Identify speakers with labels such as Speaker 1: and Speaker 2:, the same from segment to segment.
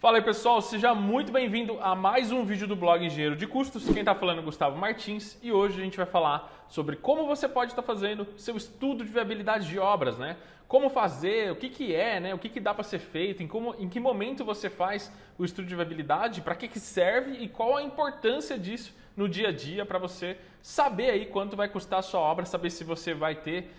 Speaker 1: Fala aí pessoal, seja muito bem-vindo a mais um vídeo do blog Engenheiro de Custos. Quem está falando é Gustavo Martins e hoje a gente vai falar sobre como você pode estar fazendo seu estudo de viabilidade de obras, né? Como fazer, o que é, né? O que dá para ser feito, em que momento você faz o estudo de viabilidade, para que serve e qual a importância disso no dia a dia para você saber aí quanto vai custar a sua obra, saber se você vai ter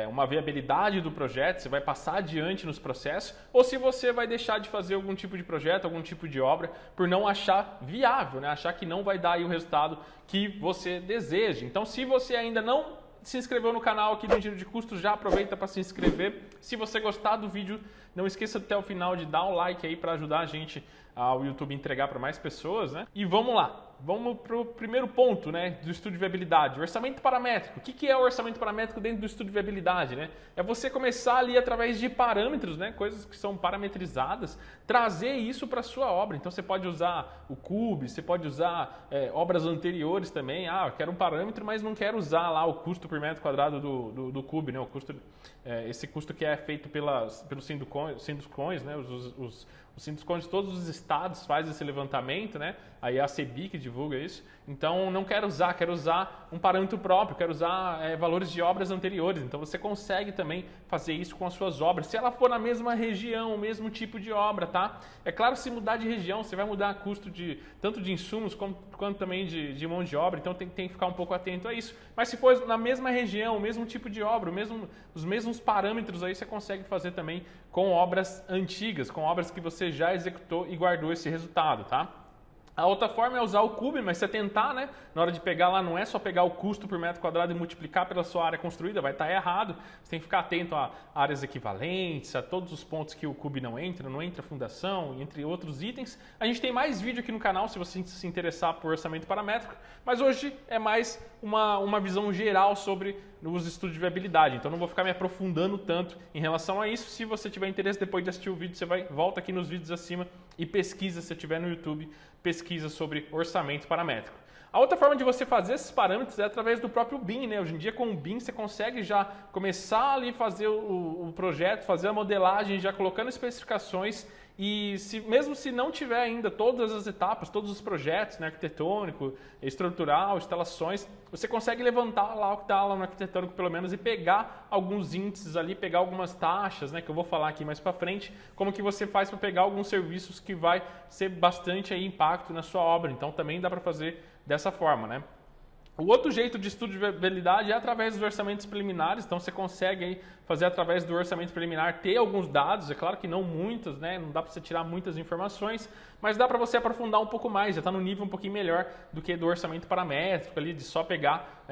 Speaker 1: uma viabilidade do projeto, se vai passar adiante nos processos ou se você vai deixar de fazer algum tipo de projeto, algum tipo de obra por não achar viável, né? Achar que não vai dar aí o resultado que você deseja. Então, se você ainda não se inscreveu no canal aqui do Engenheiro de Custos, já aproveita para se inscrever. Se você gostar do vídeo, não esqueça até o final de dar o like aí para ajudar a gente ao YouTube entregar para mais pessoas, né? E vamos lá. Vamos para o primeiro ponto, né, do estudo de viabilidade, orçamento paramétrico. O que é o orçamento paramétrico dentro do estudo de viabilidade, né? É você começar ali através de parâmetros, né, coisas que são parametrizadas, trazer isso para a sua obra. Então você pode usar o CUB, você pode usar obras anteriores também. Ah, eu quero um parâmetro, mas não quero usar lá o custo por metro quadrado do CUB, né? O custo, esse custo que é feito pelos Sinduscons, né? Os Sinduscons de todos os estados fazem esse levantamento, né? Aí a CEBIC divulga isso. Então não quero usar um parâmetro próprio, quero usar valores de obras anteriores. Então você consegue também fazer isso com as suas obras, se ela for na mesma região, o mesmo tipo de obra, tá? É claro, se mudar de região, você vai mudar custo tanto de insumos quanto também de mão de obra, então tem que ficar um pouco atento a isso. Mas se for na mesma região, o mesmo tipo de obra, os mesmos parâmetros aí, você consegue fazer também com obras antigas, com obras que você já executou e guardou esse resultado, tá? A outra forma é usar o CUB, mas você tentar, né? Na hora de pegar lá, não é só pegar o custo por metro quadrado e multiplicar pela sua área construída, vai estar errado. Você tem que ficar atento a áreas equivalentes, a todos os pontos que o CUB não entra fundação, entre outros itens. A gente tem mais vídeo aqui no canal se você se interessar por orçamento paramétrico, mas hoje é mais uma visão geral sobre os estudos de viabilidade. Então não vou ficar me aprofundando tanto em relação a isso. Se você tiver interesse, depois de assistir o vídeo, você volta aqui nos vídeos acima e pesquisa, se estiver no YouTube, pesquisa sobre orçamento paramétrico. A outra forma de você fazer esses parâmetros é através do próprio BIM, né? Hoje em dia com o BIM você consegue já começar ali fazer o projeto, fazer a modelagem, já colocando especificações e mesmo se não tiver ainda todas as etapas, todos os projetos, né, arquitetônico, estrutural, instalações, você consegue levantar lá o que está lá no arquitetônico pelo menos e pegar alguns índices ali, pegar algumas taxas, né, que eu vou falar aqui mais para frente, como que você faz para pegar alguns serviços que vai ser bastante aí impacto na sua obra. Então também dá para fazer dessa forma, né? O outro jeito de estudo de viabilidade é através dos orçamentos preliminares, então você consegue aí fazer através do orçamento preliminar, ter alguns dados, é claro que não muitos, né? Não dá para você tirar muitas informações, mas dá para você aprofundar um pouco mais, já está no nível um pouquinho melhor do que do orçamento paramétrico ali, de só pegar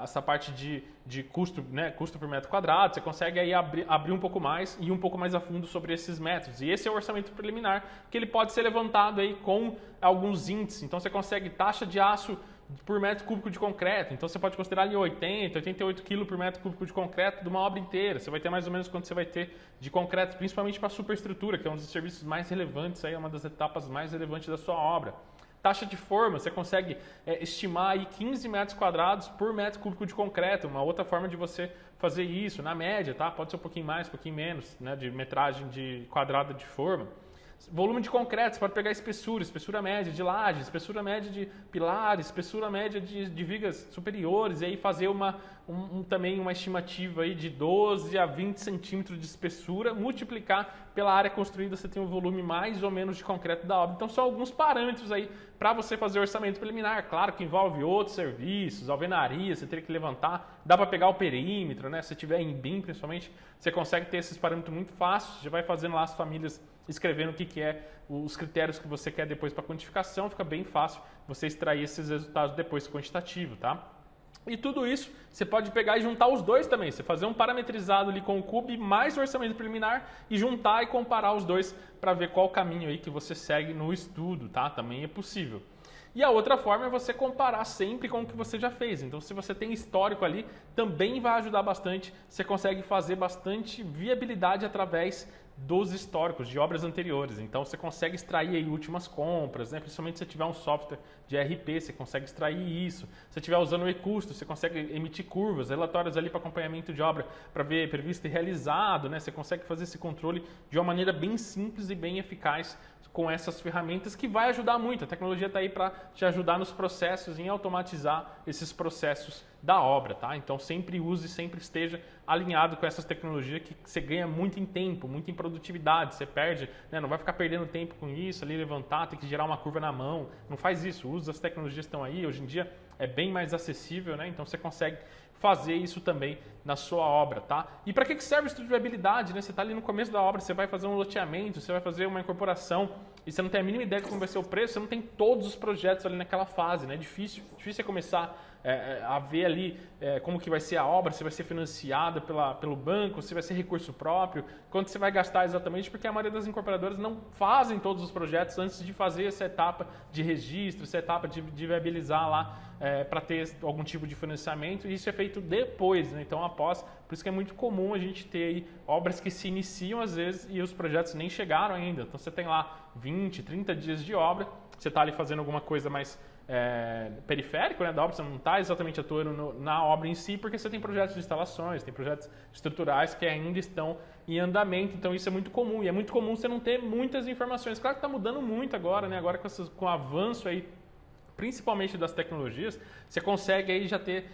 Speaker 1: essa parte de custo, né? Custo por metro quadrado, você consegue aí abrir um pouco mais e ir um pouco mais a fundo sobre esses métodos. E esse é o orçamento preliminar, que ele pode ser levantado aí com alguns índices, então você consegue taxa de aço por metro cúbico de concreto, então você pode considerar ali 88 kg por metro cúbico de concreto de uma obra inteira. Você vai ter mais ou menos quanto você vai ter de concreto, principalmente para a superestrutura, que é um dos serviços mais relevantes, aí, uma das etapas mais relevantes da sua obra. Taxa de forma, você consegue estimar aí 15 metros quadrados por metro cúbico de concreto, uma outra forma de você fazer isso, na média, tá? Pode ser um pouquinho mais, um pouquinho menos, né, de metragem de quadrada de forma. Volume de concreto, você pode pegar espessura média de lajes, espessura média de pilares, espessura média de vigas superiores, e aí fazer também uma estimativa aí de 12 a 20 centímetros de espessura, multiplicar pela área construída, você tem um volume mais ou menos de concreto da obra. Então são alguns parâmetros aí para você fazer orçamento preliminar. Claro que envolve outros serviços, alvenaria, você teria que levantar, dá para pegar o perímetro, né? Se tiver em BIM principalmente, você consegue ter esses parâmetros muito fáceis, já vai fazendo lá as famílias escrevendo o que é os critérios que você quer depois para quantificação, fica bem fácil você extrair esses resultados depois quantitativo, tá? E tudo isso você pode pegar e juntar os dois também, você fazer um parametrizado ali com o CUB mais o orçamento preliminar e juntar e comparar os dois para ver qual caminho aí que você segue no estudo, tá? Também é possível. E a outra forma é você comparar sempre com o que você já fez. Então, se você tem histórico ali, também vai ajudar bastante. Você consegue fazer bastante viabilidade através
Speaker 2: dos históricos, de obras anteriores. Então você consegue extrair aí últimas compras, né? Principalmente se você tiver um software de ERP, você consegue extrair isso. Se você estiver usando o e-custo, você consegue emitir curvas, relatórios ali para acompanhamento de obra, para ver previsto e realizado, né? Você consegue fazer esse controle de uma maneira bem simples e bem eficaz com essas ferramentas, que vai ajudar muito. A tecnologia está aí para te ajudar nos processos, em automatizar esses processos da obra, tá? Então sempre use, sempre esteja alinhado com essas tecnologias, que você ganha muito em tempo, muito em produtividade, você perde, né? Não vai ficar perdendo tempo com isso, ali levantar, tem que gerar uma curva na mão, não faz isso, usa as tecnologias que estão aí, hoje em dia é bem mais acessível, né? Então você consegue fazer isso também na sua obra, tá? E para que serve o estudo de viabilidade, né? Você está ali no começo da obra, você vai fazer um loteamento, você vai fazer uma incorporação e você não tem a mínima ideia de como vai ser o preço, você não tem todos os projetos ali naquela fase, né? É difícil você começar a ver ali como que vai ser a obra, se vai ser financiada pelo banco, se vai ser recurso próprio, quanto você vai gastar exatamente, porque a maioria das incorporadoras não fazem todos os projetos antes de fazer essa etapa de registro, essa etapa de viabilizar lá para ter algum tipo de financiamento, e isso é feito depois, né? Então após, por isso que é muito comum a gente ter aí obras que se iniciam às vezes e os projetos nem chegaram ainda. Então você tem lá 20, 30 dias de obra, você está ali fazendo alguma coisa mais periférico, né, da obra, você não está exatamente atuando na obra em si, porque você tem projetos de instalações, tem projetos estruturais que ainda estão em andamento, então isso é muito comum, e é muito comum você não ter muitas informações. Claro que está mudando muito agora, né, agora com o avanço aí, principalmente das tecnologias, você consegue aí já ter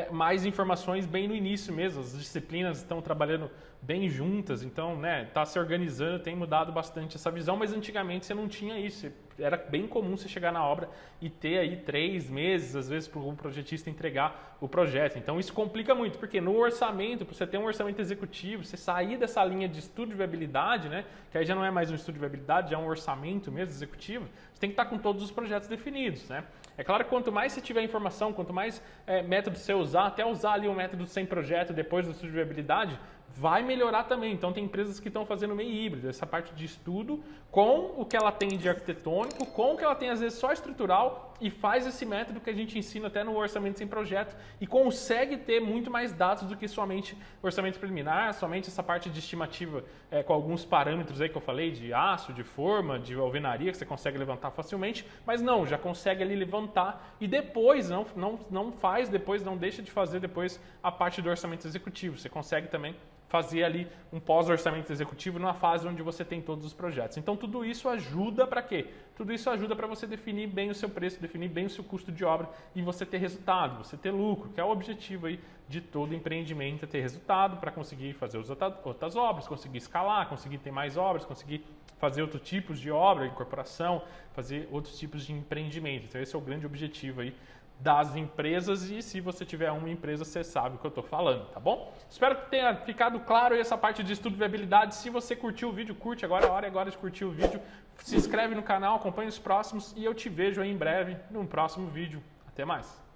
Speaker 2: mais informações bem no início mesmo, as disciplinas estão trabalhando bem juntas, então, né, tá se organizando, tem mudado bastante essa visão, mas antigamente você não tinha isso, era bem comum você chegar na obra e ter aí 3 meses, às vezes, para o projetista entregar o projeto. Então isso complica muito, porque no orçamento, para você ter um orçamento executivo, você sair dessa linha de estudo de viabilidade, né, que aí já não é mais um estudo de viabilidade, já é um orçamento mesmo executivo, você tem que estar com todos os projetos definidos, né? É claro que quanto mais você tiver informação, quanto mais métodos você usar, até usar ali um método sem projeto depois do estudo de viabilidade, vai melhorar também. Então tem empresas que estão fazendo meio híbrido, essa parte de estudo com o que ela tem de arquitetônico, com o que ela tem às vezes só estrutural, e faz esse método que a gente ensina até no orçamento sem projeto e consegue ter muito mais dados do que somente orçamento preliminar, somente essa parte de estimativa com alguns parâmetros aí que eu falei, de aço, de forma, de alvenaria, que você consegue levantar facilmente, mas não, já consegue ali levantar e depois, não faz depois, não deixa de fazer depois a parte do orçamento executivo. Você consegue também fazer ali um pós-orçamento executivo numa fase onde você tem todos os projetos. Então tudo isso ajuda para quê? Tudo isso ajuda para você definir bem o seu preço, definir bem o seu custo de obra e você ter resultado, você ter lucro, que é o objetivo aí de todo empreendimento, é ter resultado para conseguir fazer outras obras, conseguir escalar, conseguir ter mais obras, conseguir fazer outros tipos de obra, incorporação, fazer outros tipos de empreendimento. Então esse é o grande objetivo aí das empresas, e se você tiver uma empresa, você sabe o que eu estou falando, tá bom? Espero que tenha ficado claro essa parte de estudo de viabilidade. Se você curtiu o vídeo, curte, agora é a hora agora de curtir o vídeo, se inscreve no canal, acompanha os próximos e eu te vejo aí em breve num próximo vídeo. Até mais!